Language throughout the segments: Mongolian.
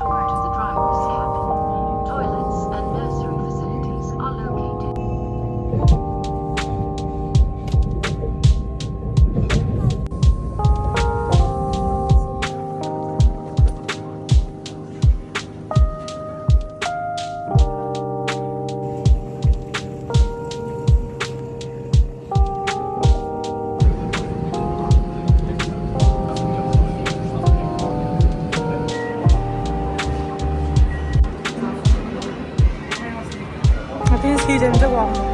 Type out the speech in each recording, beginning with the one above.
door to the driver's cabin. Toilets and nursery facilities are located. Hidden the wrong.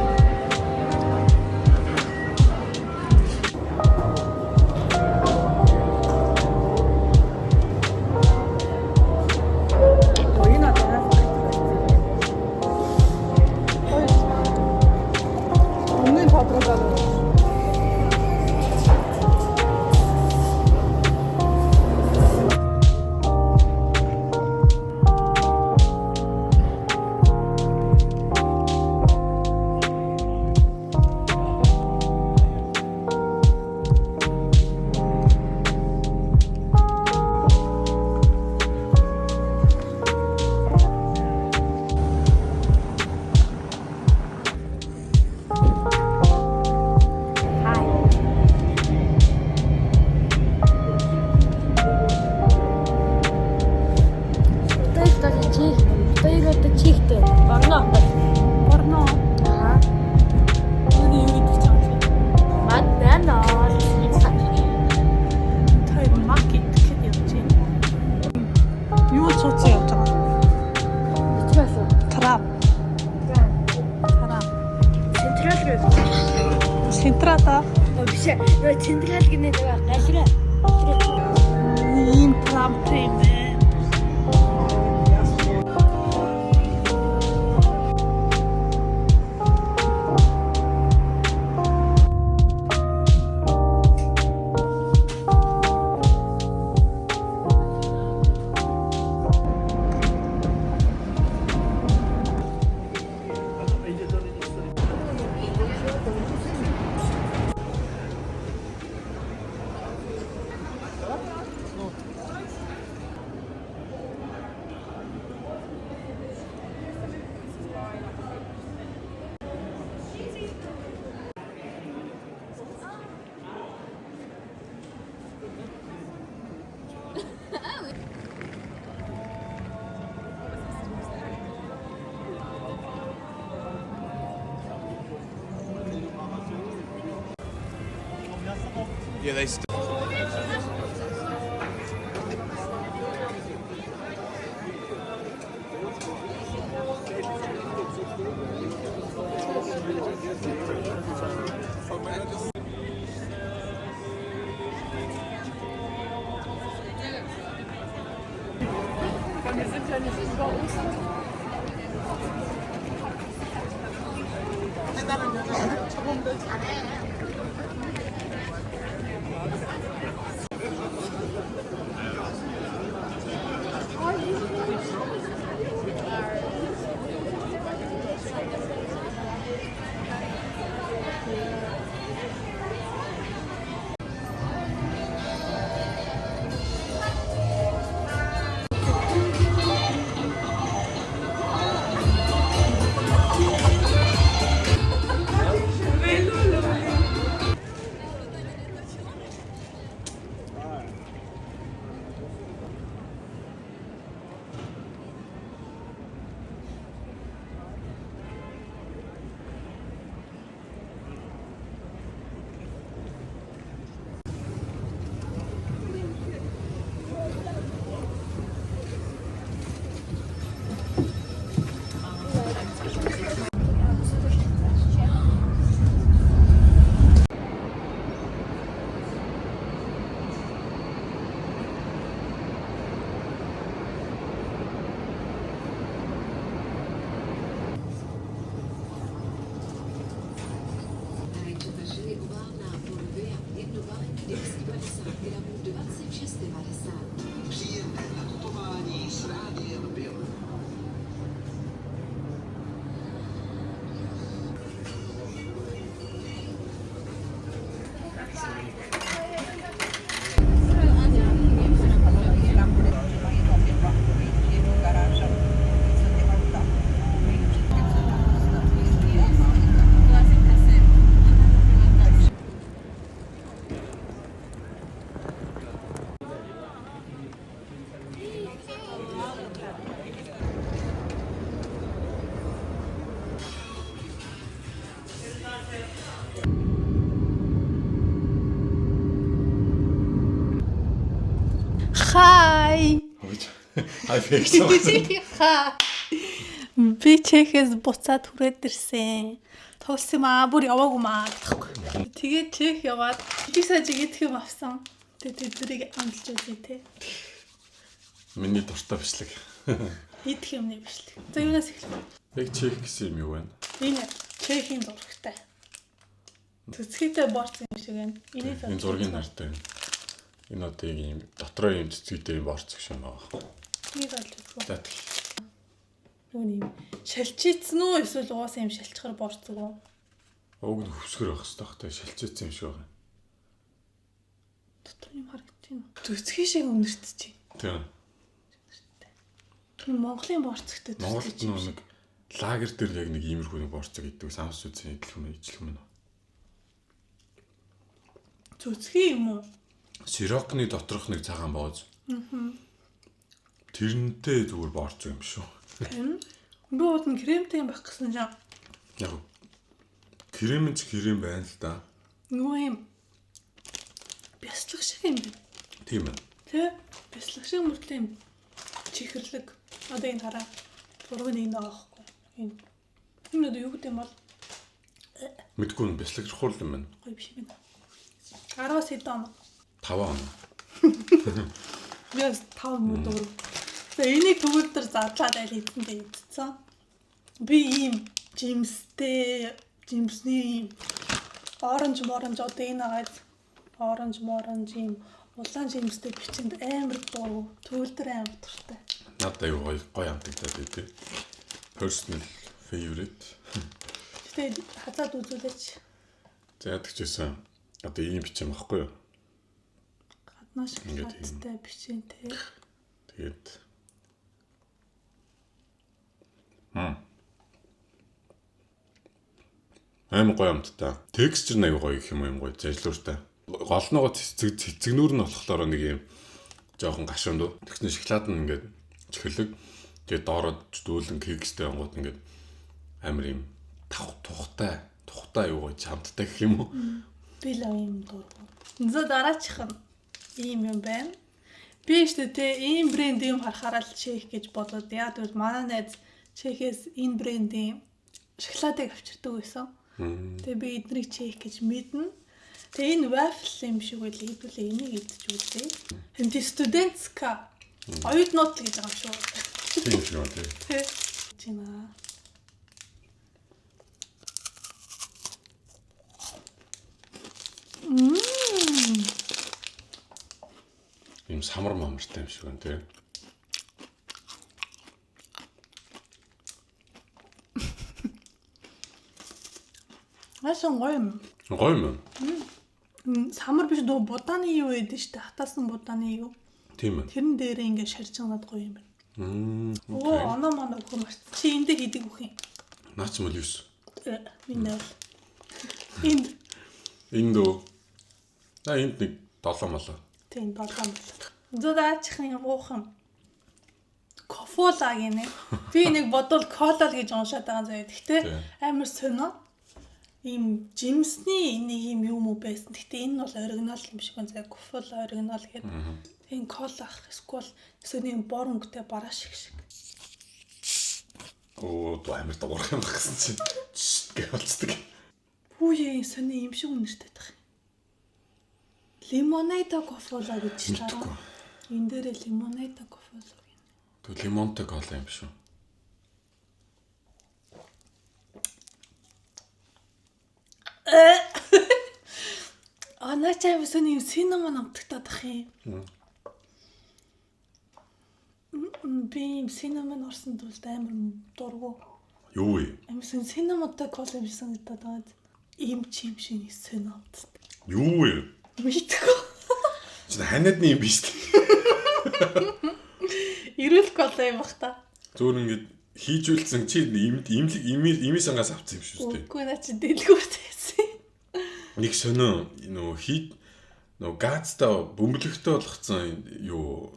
Центрата. Биш. Нөө централ гинэ нэг гашраа. Ийм трамп юм бэ. Yeah, they still. Хай фикс. Би Чехэс буцаад хүрээд ирсэн. Тоглосон юм аа, бүр яваагүй маа гэхгүй. Тэгээд Чех яваад их сажиг идэх юм авсан. Тэгээд тэднийг амлж үзье те. Миний дуртай бичлэг. Идэх юмны бичлэг. За юунаас эхлэх вэ? Яг чек гэсэн юм юу вэ? Энэ Чехийн зурагтай. Цэцгийтэй борц юм шиг байна. Энэ зургийн нартай байна. Энэ одоо ийм дотроо ийм цэцгийтэй борц гэх юм байгаа байхгүй. Нэг олж үзгөө. За тэг. Нүг юм шалчицсан уу эсвэл угаасаа юм шалчхаар борцог уу? Уг нь хөвсгөр байх хэрэгтэй хтай шалчээсэн юм шиг байна. Дотор юм харагдчихэв. Цэцгий шиг өнөртчих. Тийм. Монголын борцогтой Монголд нэг лагер дээр яг нэг иймэрхүү нэг борцог идэв. Самс үзэн идэх юм ижлэх юм. Цэцгий юм уу? Сирокны доторх нэг цагаан бооз. Тэрнтэй зүгээр борцог юм шүү. Би бод нь кремтэй юм байх гэсэн жаа. Яг крем байна л да. Нөгөө юм бяцлах шиг юм байна. Тийм ээ. Тэ? Бяцлах шиг мөртлөө юм чихэрлэг. Одоо энэ хараа. Зургийг нэг даахгүй. Энэ одоо юу гэдэг юм бол Мэдгүй нь бяцлаг хурл юм байна. гоё биш юм байна. 10-аас хэд он? 5 он. Яс 5 муу дөрөв. Тэгээ энийг төгөл төр задлаад айл хийдэнтэй идсэн. Би ийм жимстэй жимсний оранж одоо энэ агаад оранж ийм улаан жимстэй бичэнд амар дургу төгөл төр амар дуртай. Надад аюу гоё амтагдаад байдээ. Personal favorite. Тэгээ хазаад үзүүлээч. За яддаг ч байсан. Одоо ийм бичэм баггүй юу? Гаднаа шоколадтай бичэнтэй. Тэгээд аим гоё амттай. Текстчер нэг гоё гэх юм гоё зажлууртай. Голноогоо цэцэгнүүр нь болохоор нэг юм жоохон гашуунд. Тэгснэ шоколад нь ингээд чихэлэг. Тэгээд доороо дүүлэн кекстэй ангууд ингээд амар юм тухтай юу гоё чамдтай гэх юм уу? Би л юм дургу. За дараачих нь ийм юм байна. Би ихтэй те ийм брэнд юм харахаараа л Чех гэж бодоод яа гэвэл манай найз Чехээс энэ брендийн шоколадыг авчирдаг байсан. Тэгээ би эднийг Чех гэж мэднэ. Тэгээ энэ waffle юм шиг үйл хэдүүлээ энийг идэж үзье. Хэмти студентска оюутнууд л гэж байгаа юм шүү. Тийм шүү дээ. Тэ. Чина. Ийм самар мамартай юм шиг байна тий. Асан гоё юм. Гоё юм. Самар биш дөө будааны юу гэдэг штэ хатаасан будааны юу. Тийм ээ. Тэрэн дээр ингээд шарж байгаа гоё юм байна. Окей. Оноо манай өгөх март. Чи энэ дээр хийдэг үх юм. Наач мал юус. Минь энд Энд дөө. Энд нэг 7 мала. тийм болгоом. Зодаачих юм уух юм. Кофола гинэ. Би нэг бодвол кола л гэж уншаад байгаа заяа. Гэхдээ амар сонио. Ийм жимсний нэг юм юм уу байсан. Гэхдээ энэ бол оригинал юм шиг байна. Кофола оригинал гэдэг. Энэ кола ах эсвэл сони бор өнгөтэй бараа шиг. Оо амар дуурах юм гэсэн чинь гэж болцдог. Хүүе сони юм шиг үнэртэй тах. Лимонада кофола гэж байна. Энэ дээр лимонада кофола гэнэ. Тэг лимонтой кола юм шүү. Начаа сони юм синамон амтагтаад ах юм. Би юм синамон орсон тул амар дургу. Юу вэ? Амарсан синамонтой кола юм санагдаад байгаа. Ийм чим шиг синамон. Юу вэ? Мэдгүй. Чи ханиадны юм биш үү? Ирүүл кола юм бах та. Зүгээр ингээд хийж үлдсэн чи имийн сангаас авсан юм шүү дээ. Үгүй наа чи дэлгүүртэйсэн. Нэг сонио нөгөө газтай бөмбөлөгтэй болгоцсон юу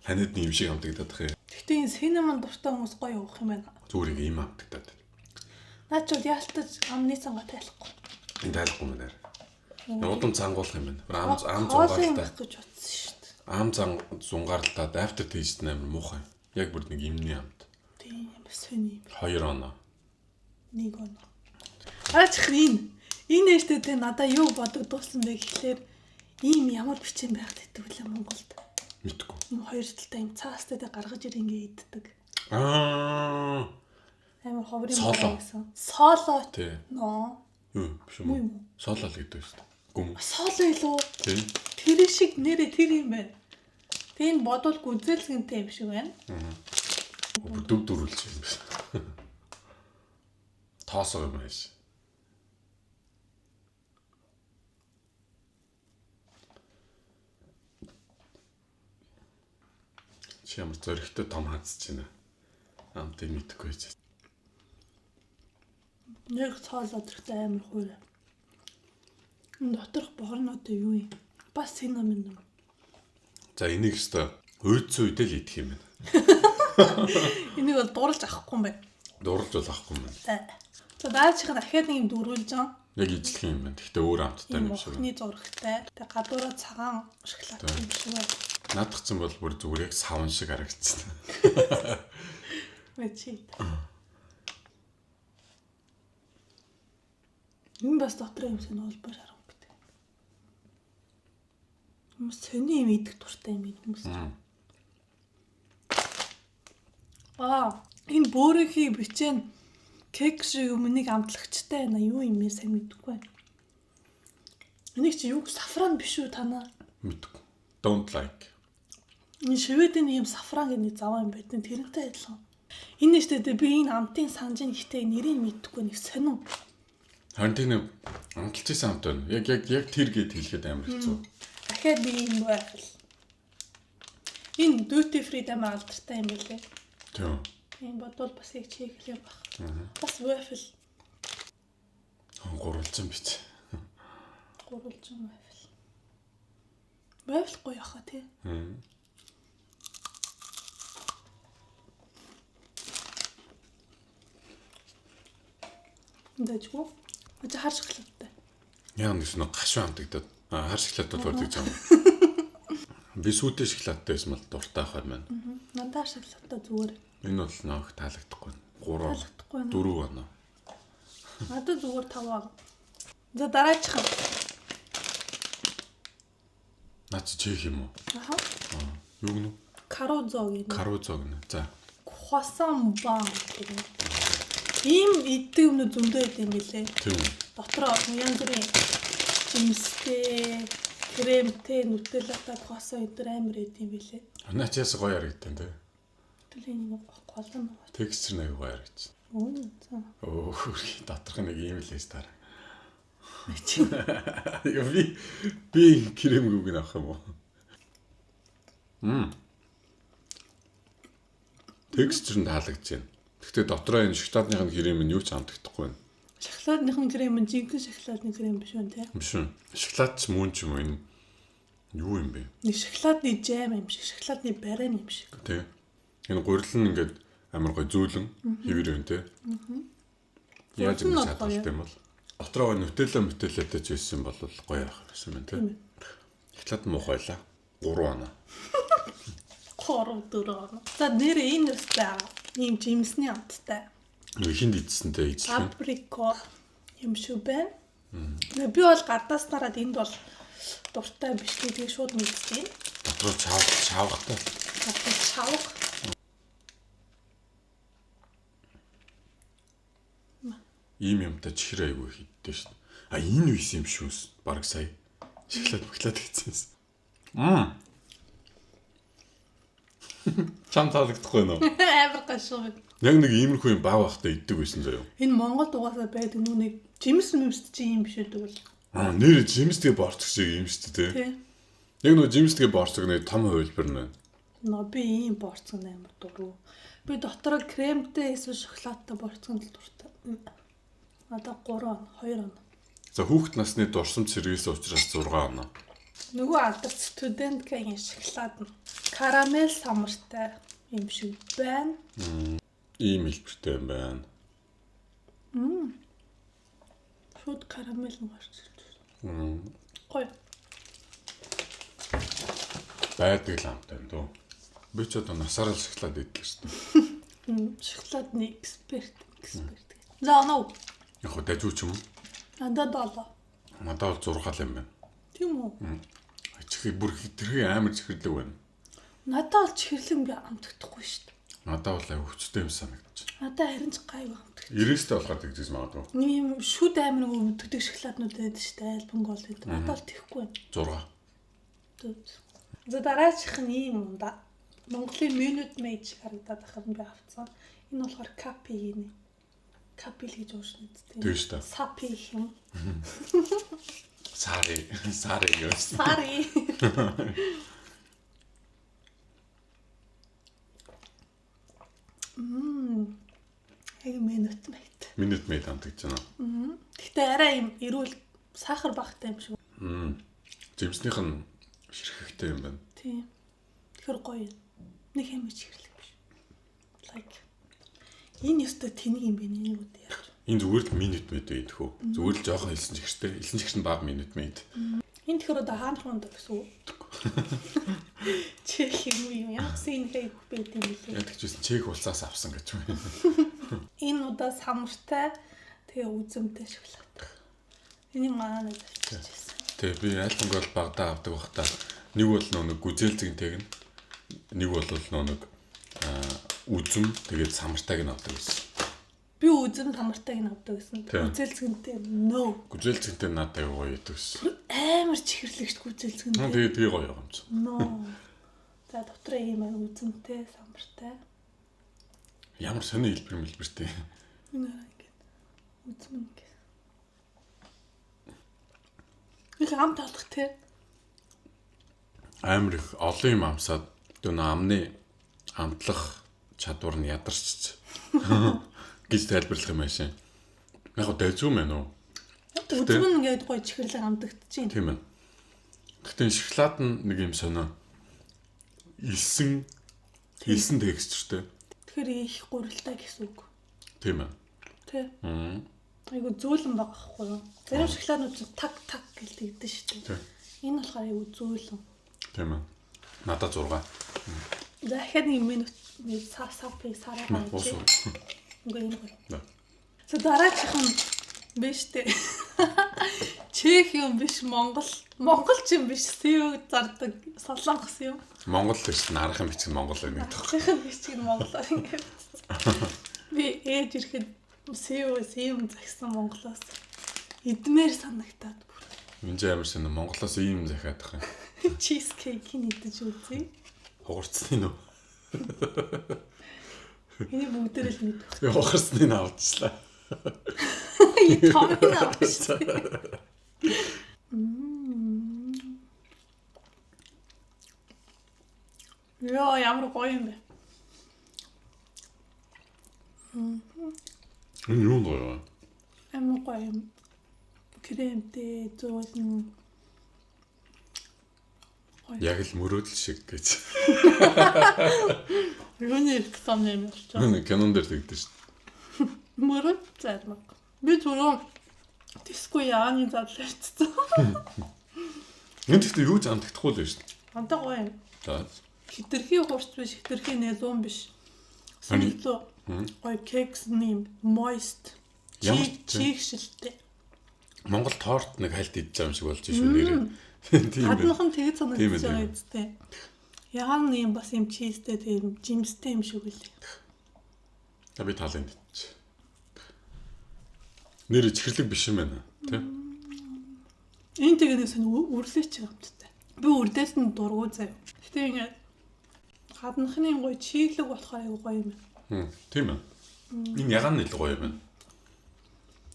ханиадны юм шиг амтагдаад тах юм. Гэхдээ энэ синамон дуртай хүмүүс гоё уух юм байна. Зүгээр ийм амтагдаад. Наа ч бол яалтаж амны цангаа тайлахгүй. Энэ тайлахгүй мэнэр. Удам цангуулах юм байна. Ам Хоолын цугаалтай. байх гэж утсан шүү дээ. ам зунгаарлаад after taste амар муухай. Яг бүр нэг имний амт. Тийм амар сони. 2 оноо. 1 оноо. Аачих энэ ээжтэй тэ надаа юу бодогдуулсан бэ гэхлээр ийм ямар бичэн байгаад идэв лээ Монголд. Мэдгүй. Ийм хоёр талтай ийм цаастай гаргаж ир ингээ иддэг. Амар ховрын гэсэн. Соло. Тий. Ноо. Юу биш юм уу? Солол гэдэг шүү дээ. Гүм. Соло илүү. Тий. Тэр шиг нэрээ тэр юм байна. Тэн бодвол гүзэлгэнтэй юм шиг байна. Дөв дөрүүлж юм биш. Тоосоо юм биш. Чи ямар зөрөгтэй том хандсаж байна. Амтыг мэдхгүй байж. Яг цаалаад ихтэй амар хуурай. Энэ доторх бохорнод юу юм? Бас синамон юм. За энийг өстой үйдсэн үедээ л идэх юм байна. Энийг бол дурлж авахгүй юм байна. Дурлж бол авахгүй юм байна. За даачих дахиад нэг юм дөрвүүлж байгаа. Яг ижлэх юм байна. Гэхдээ өөр амттай юм шиг. Мохны зурагтай. Тэгээ гадуураа цагаан шоколад юм шиг байна. Наадах чинь бол бүр зүгээр яг савн шиг харагдсан. Мэчи. Энэ бас дотор юм сэн холбоо шарах гэдэг. Хүмүүс сони юм идэх дуртай юм хүмүүс. Энэ бөөрийнхий бичэн кек шиг өмнөнийг амтлагчтай байна. Юу юм бэ сайн мэдэхгүй байна. Энийг чи юу сафран биш үү танаа? Мэдгүй. Don't like. Энэ шведийн юм сафран гэдэг заваа юм байдэн тэрнтэй адилхан. Энэ нэштэй би энэ амтын санжин ихтэй нэрийг мэдэхгүй нэг сонин. Харин тийм амталж исэн амт байна. Яг тэр гээд хэлэхэд амар хэцүү. Дахиад би юм байхал. Энэ duty free амар алдартай юм билээ. Тийм. Энэ бодвол бас яг чек л юм баг. Бас waffle. Гурвалжин бич. Гурвалжин waffle. Waffle гоё яхаа тий. Дэжгүй. Ачаа хар шоколадтай. Яа нэгс нэг гашуун амтагдаад хар шоколадтай дурдж байгаа юм. Би сүйтэй шоколадтай байсан бол дуртай ах юм байна. Надаа шоколадтай зүгээр. Энэ бол нөх таалагдахгүй. 3 Таалагдахгүй. 4 оноо. Надад зүгээр 5 аа. За дараачих. Наач чих юм уу? Аха. Юу гэнэ? Карузо гэдэг. Карузо гэнэ. За. Croissant bun гэдэг. Ийм иддэг юмнууд зөндөө идэв юм билээ. Тийм. Дотроо янз бүрийн жимстэй, кремтэй, нутеллатай croissant өдр амар идэв юм билээ. Наачаас гоё харагдсан тий. Тэлийн нэг голон. Текстчер нэг гоё харагдсан. За. Хөрхи доторх нэг юм л эс дараа. Би кремгүйг нь авах юм уу? Текстчер нь таалагдж байна. Гэхдээ дотроо энэ шоколадны крем нь юу ч амтагдахгүй байна. Шоколадны крем нь жинхэнэ шоколадны крем биш үү те? Биш үү? Шоколад ч мөн ч юм энэ юу юм бэ? Нэг шоколадны жам юм шиг, шоколадны бараан юм шиг. Тэ. Энэ гурил нь ингээд амар гой зөөлөн хэвэр юм те. Яаж юм шаталтай юм бол дотроо нутеллатай ч байсан бол гоё яах гэсэн юм те. Шоколад муухайлаа. 3 оноо. 3 4 оноо. За нэр энэ өстэй ийм жимсний амттай. Хинд идсэнтэй ижлэх. Априко юм шүү байна. Би бол гадаас нараад энд бол дуртай биш тэгээ шууд мэдсэн. Дотроо чаавгатай. Чавг. Ийм юмтай чихэр айгүй хийдтэй шүү. Энэ үс юм шүүс. Бараг сая. Шоколад хийчихсэн. Чам таалагдахгүй нөө. Амар гашуу. Яг нэг иймэрхүү юм баа бахтай иддэг байсан заяа. Энэ Монголд угаасаа байдаг нүг жимс мэмс чи юм биш үү тэгвэл. Нэр жимстэй борцог шиг юм шүү дээ. Тий. Яг нөгөө жимстэй борцог нэг том хувилбар нэ. Би ийм борцог амар дуруу. Би дотороо кремтэй эсвэл шоколадтай борцог л дуртай. Надаа 2 оноо. За хүүхэд насны дурсамж сэргээс учраас 6 оноо. Нөгөө алдарт студенткийн шоколад нь карамел самартай юм шиг байна. Ийм хэлбэртэй юм байна. Шууд карамел нь гарч ирж байна. Гоё. байдаг л амтай юм дөө. Би ч одоо насаараа л шоколад идэх шүү дээ. Шоколадны эксперт. Лоо. Яг хөө дажгүй ч юм уу? Надад болоо. Надад бол 6 юм байна. Тийм үү? Чихээ бүр хитрхи амар чихэрлэг байна. Надад бол чихэрлэг би амтдахгүй шүү дээ. Надад бол аяа хүчтэй юм санагдчих. Надад харин ч гайгүй амтдаг. 90-тэй болохоор тэгжээс магадгүй. Нэг юм шүд амар нэг өмддөг шоколаднууд байдаг шүү дээ. Альбан гол гэдэг. Надад бол тэхгүй байна. 6. За дараачих нь ийм юм да. Монголын Minute Maid шиг харагдаад байхад би авцсан. Энэ болохоор Capi гинэ. Capi л гэж уушна үстэй. Тийм шүү дээ. Sapi юм. Сари гэж. Сари. Minute Maid. Minute Maid амтгаж байна. Гэхдээ арай юм эрүүл сахар багтай юм шиг. Жимснийх нь ширхэгтэй юм байна. Тийм. Тэр гоё. Нэг хэмэж хэрлэг биш. Like. Энэ ёстой тэнийг юм бэ нэг үгүй яаж. Энэ зүгээр л Minute Maid байдаг хөө. Зүгээр л жоохон хэлсэн чихтэй. Хэлсэн чих нь баг Minute Maid. Энэ тэгэхээр одоо хаанах юм даа гэсэн үг. Чех юм яасан энэ хэй байд юм лээ. Яг тэгжсэн чек улсаас авсан гэж байна. Энэ удаа самартай тэгээ үзэмтэй шоколад. Энийг манай авчихсан. Тэгээ би альбанг бол багада авдаг бахта. Нэг бол нэг гүзээлзэгнтэйг нь. Нэг бол нэг үзэм тэгээд самартайг нь авдаг гэсэн. Би үзэм самартайг нь авдаг гэсэн. Гүзээлзэгнтэй no. Гүзээлзэгнтэй надад аяа гоё идэв гэсэн. Амар чихэрлэгч гүзээлзэгнтэй. Тэгээ гоё юм чи. No. За дотроо ийм аа үзэмтэй самартай. Ямар сони хэлбэртэй. Энэ ингээд үзэм ингээд. Их ам талах те. Амар их олон юм амсаад дөө амны амтлах чадвар нь ядарч гэж тайлбарлах юм аашаа. Яг дайзуу мэн үү? Үзэм ингээд гоё чихэрлэг амдагдчихээн. Тийм ээ. Гэхдээ шоколад нь нэг юм сонио. Илсэн текстуртэй. Тэгэхээр их гурилтай гэсэн үг. Тийм ээ. Тэ. Айгу зөөлөн байгаа хгүй юу? Зарим шоколаднууд ч таг гэж тэгдэж шүү дээ. Энэ болохоор айгу зөөлөн. Тийм ээ. Надад 6. Дахиад нэг минут сапи сараа гэж. Үгүй юм. За дараачих нь биш дээ. Чех юм биш Монголч юм биш. Сив зардаг солонгос юм. Монгол биш нарах юм бичиг Монгол нэг тох. Чех бичиг монголоор ингээд. Би ээж ирэхэд сив загсан Монголоос идмээр санагтаад бүр. Энд амар сонио Монголоос ийм захиад байгаа юм. Чизкейкийг идэж үзье. Хугарцны нөө. Энийг бүгдээр л мэдвэ. Би хугарцныг авчихлаа. Томын авчихсан. Яа, ямар гоё юм бэ? Энэ юу гоё? Амар гоё юм. Кремтэй зөөлн. Яг л мөрөөдөл шиг гэж. Юуны реклам юм болж байгаа. Нэг кинон дээр тэгдэж шүү дээ. Мөрөд зармаг. Би түрүү диско яаны задлаарцсан. Энд ихтэй юу ч амтдахгүй л шүү дээ. Антаа гоё юм. За. Хитрхи хурц биш, хитрхи нэлүүн биш. Сүүлдөө гоё кекс нэм moist. Чиг шилтэй. Монгол торт нэг хальт идэж байгаа юм шиг болж шүү нэрээ. Тийм. Адныхан тэгээд санагдаж байгаа үстэй. Ягаан юм бас юм чизтэй тийм жимстэй юм шиг үлээ. За би талын дич. Нэр чихэрлэг биш юм байна, тий? Энэ тэгээс нь үрлээч юм тээ. Би үрдээс нь дургу заяа. Гэтэ ингээд гаднахны гоё чиглэг болохоор аягүй гоё юм байна. Тийм ээ. Энэ ягаан нэл гоё юм байна.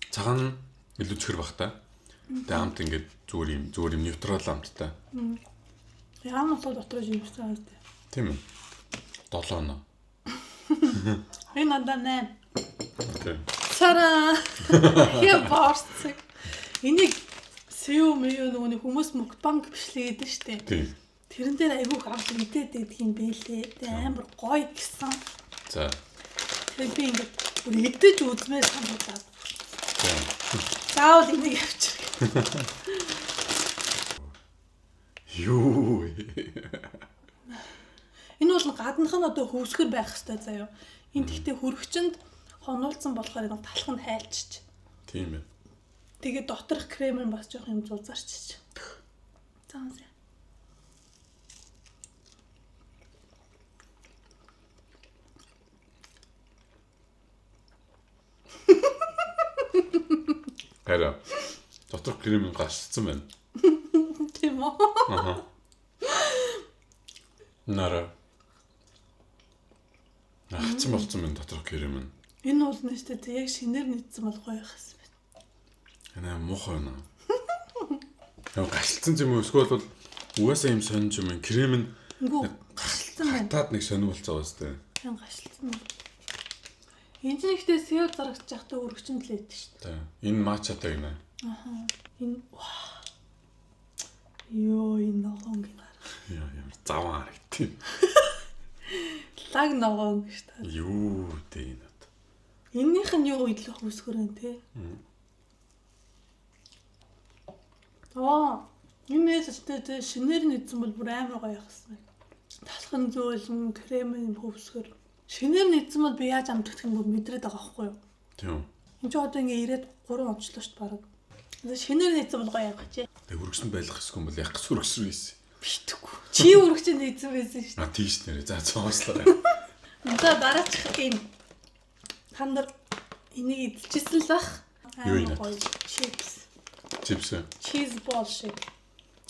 Цагаан нь илүү чихэр бахтай. Тэгээ амт ингээд зүгээр юм нейтрал амттай. Ягаан бол дотроо жимстэй байна. Тийм ээ. 7 оноо. Энэ надад 8. Окей. Цараа. Я борцэг. Энийг сэв мэё нөгөө хүмүүс мукбанг бичлээгээд штэ. Тийм. Тэрэн дээр айгүй хамт мэдээд байдаг юм бэлээ. Тэгээ амар гоё гисэн. За. Тэгээ би ингээд бүр хэдэж үзмээр санагдаад. За. Заавал энийг авчир. Юу. Энэ бол гаднах нь одоо хөвсгөр байх хэрэгтэй заяа. Энд гэхдээ хүрэгчэнд хонуулсан болохоор энэ талх нь хайлтчих. Тийм ээ. Тэгээ доторх крем нь бас жоох юм зузаарчиж. Заамсаа. Хараа. Доторх крем нь гашцсан байна. Тийм үү? Аха. Нара. Ахцсан болцсон байна доторх крем нь. Энэ бол нэстэ яг шинээр нийцсэн бол гоё байх юм байна. Яна муухай наа. Яа гашцсан юм уу? Эсвэл бол угаасаа юм сонж юм крем нь Үгүй гашилсан байна. татаад нэг сонирхолцоо бастай. Хэн гашилсан байна. Энд нь ихтэй сэв зарагч яхтай өргөчөнд л байдаг шүү дээ. Тэ. Энэ мачатай гинэ. Аха. Энэ ёо энэ ногоон гинэ. Яа ямар заван харагдтыг. Лаг ногоон гэж та. Юу дээ энэ. Эннийх нь юу идэх хүсгэр юм те. Энэ нэстэй шинээр нийцсэн бол бүр амар гоё яхсан. Талхан зөөлн, крем юм хөвсгөр. Шинээр нийцсэн бол би яаж амтгах юм бол мэдрээд байгаа байхгүй юу? Тийм. Энд ч одоо ингээ ирээд 3 онцлоо шүү дээ баг. Шинээр нийцсэн бол гоё явах чи. Тэг өргөсөн байх хэсгүй юм бол яг сүргсрүү ийсэн. Битгүй. Чи өргөчөнд нийцсэн байсан шүү А тийш нэрээ. За цоослоо. дээ. За дараачих энэ та нар энийг идчихсэн л бах. Юу юм бэ? Гоё чипс. Чипс. Cheese ball шиг.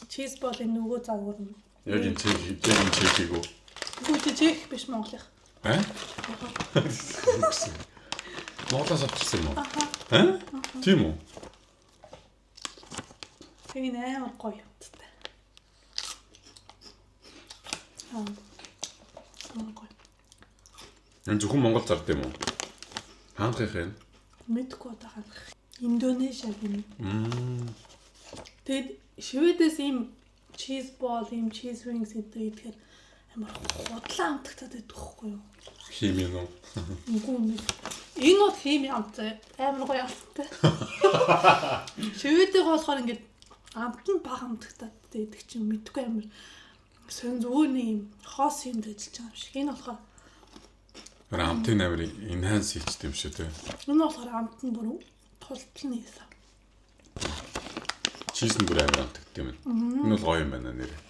Cheese ball энэ нөгөө загвар нь. Яг энэ чиг үү? Гүйтэ чек биш монголынх. Аа? Монголоос авчихсан юм уу? Аа? Тийм үү? Энэ амар гоё юмтай. Гоё. Энэ зөвхөн Монгол зард юм уу? Хаанхих юм? Мэдгүй одоо ханах. Индонезиаг юм. Тэгэд Шведээс ийм cheese ball, ийм cheese wings гэдэг амар худлаа амтагтаад байдаг байхгүй юу? Хими нөө. Үгүй юм. Энэ бол хими амтай. Амар гоё амттай. Шведийг болохоор ингээд амт нь баг амтагтаад байдаг чинь мэдгүй амар сон зөөний юм хоос юмд ажиллаж байгаа юм шиг. Энэ болохоор Рамтын амир enhance хийчтэй юм шиг тий. энэ болохоор амт нь бүр тулталны хийсэн. Чиз нь бүр амир амтгт юм. Энэ бол гоё юм байна нэрээ.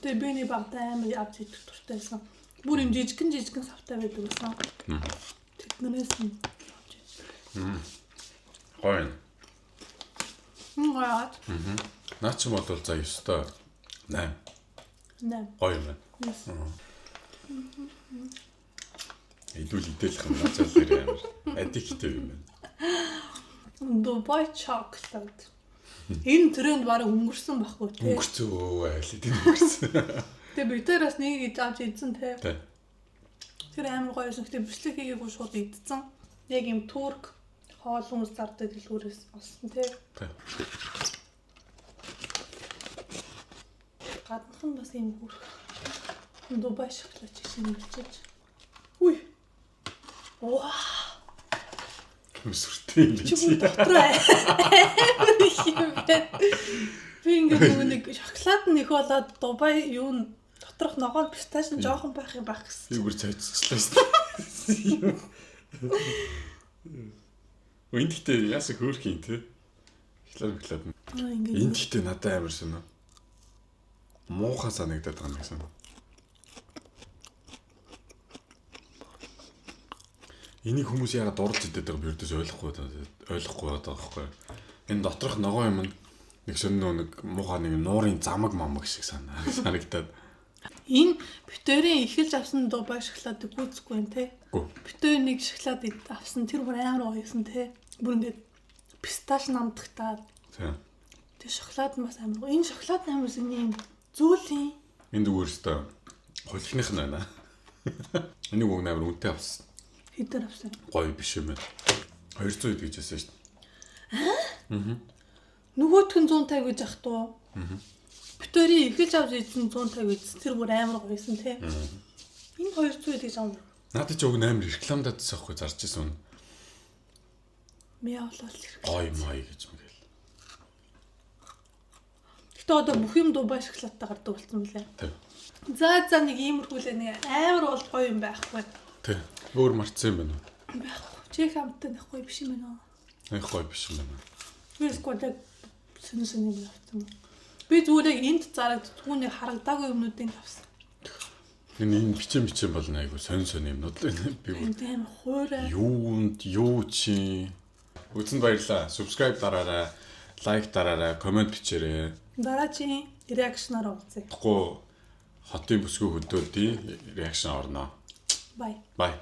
Тэгээ биний багтаа амар авч идэх туртайсан. Бүр юм жижигэн савтай байдаг гэсэн. Тэднээс нь авч идэх. Гоё. Гоё. Наач юм бол за 9-той 8. Нэ. Гоё юм байна. Идүүл идэлх юм наач л амар addictive юм байна. Dubai chocolate. Энэ тренд бараг өнгөрсөн байхгүй тий. Өнгөрцөө айлээ тийм өнгөрсөн. Тэгээ бид тэр бас нэг иж авч идсэн тий. Тий. Тэр амар гоё юм. Тэгээ бичлэг хийгээгүй шууд идсэн. Яг юм турк хоолун зардаг дэлгүүрээс олсон тий. Тий. Гаднах нь бас юм хүрх. Dubai chocolate шинжилж. Үгүй. Ваа. Сүртэй юм Чи би. дотор би ингээд нэг шоколад нэх болоод Дубай юу н доторх ногоон писташ нь жоохон байх юм байх гэсэн. Би бүр цайцчлаа шүү дээ. Энд ихтэй яасаа хөөрх юм те. Эхлээд. Энд ихтэй надад амар сонио. Муухай санагдаад байгаа юм гэсэн. Энийг хүмүүс яагаад дурж идээд байгааг би өөртөө ойлгохгүй байгаа байхгүй. Энэ доторх ногоо юм нэг сонин нэг муухай нэг нуурын замаг мамаг шиг санагдаад. Энэ битэрийн эхэлж авсан Дубай шоколадыг гүйцэхгүй юм те. Битэр нэг шоколад авсан тэр бүр амар гоёсэн те. Бүр ингээд писташ намдагтаад. Тийм. Тэр шоколад нь бас амар. Энэ шоколад амар юм зөөлөн. Энд үгээрстэй хулихных нь байна. Энийг үг амар үнэтэй авсан. Хэдэр авсан. Гоё биш юм байна. 200 гэж хэлсэн шүү дээ. Нөгөөх нь 150 гэж ах туу. Битэрийн эхэлж авч идсэн 150 гэж тэр бүр амар гоёсэн те. Энэ 200 гэж ам. Надад ч уг амар рекламадад тасахгүй зарж исэн. Мяавлал хэрэг. Гоё май гэж мэгэл. Гэтэ одоо бүх юм дубай шоколадтайгаар дуулсан мөлий. Тэг. За нэг иймэрхүүлээ нэг амар бол гоё юм байхгүй. Тэг. Өөр марцсан юм байна уу? Байхгүй. Чих хамттай нэг гоё биш юм байна. Их гоё биш юм байна. Вирс годаг сүнсэн юм авсан. Би зүгээр энд зараг түүний харагдаагүй юмнуудыг авсан. Энэ бичэн болно айгу сонь юмнууд л би Энд амар хуурай. юу чи үзэнд баярлаа. Subscribe дараарай, лайк дараарай, комент бичээрэй. Дараагийн реакшнаар уулзъя. Тэгэхгүй хотын бүсгүй хөдөөдийн реакшн орно. Бай. Bye.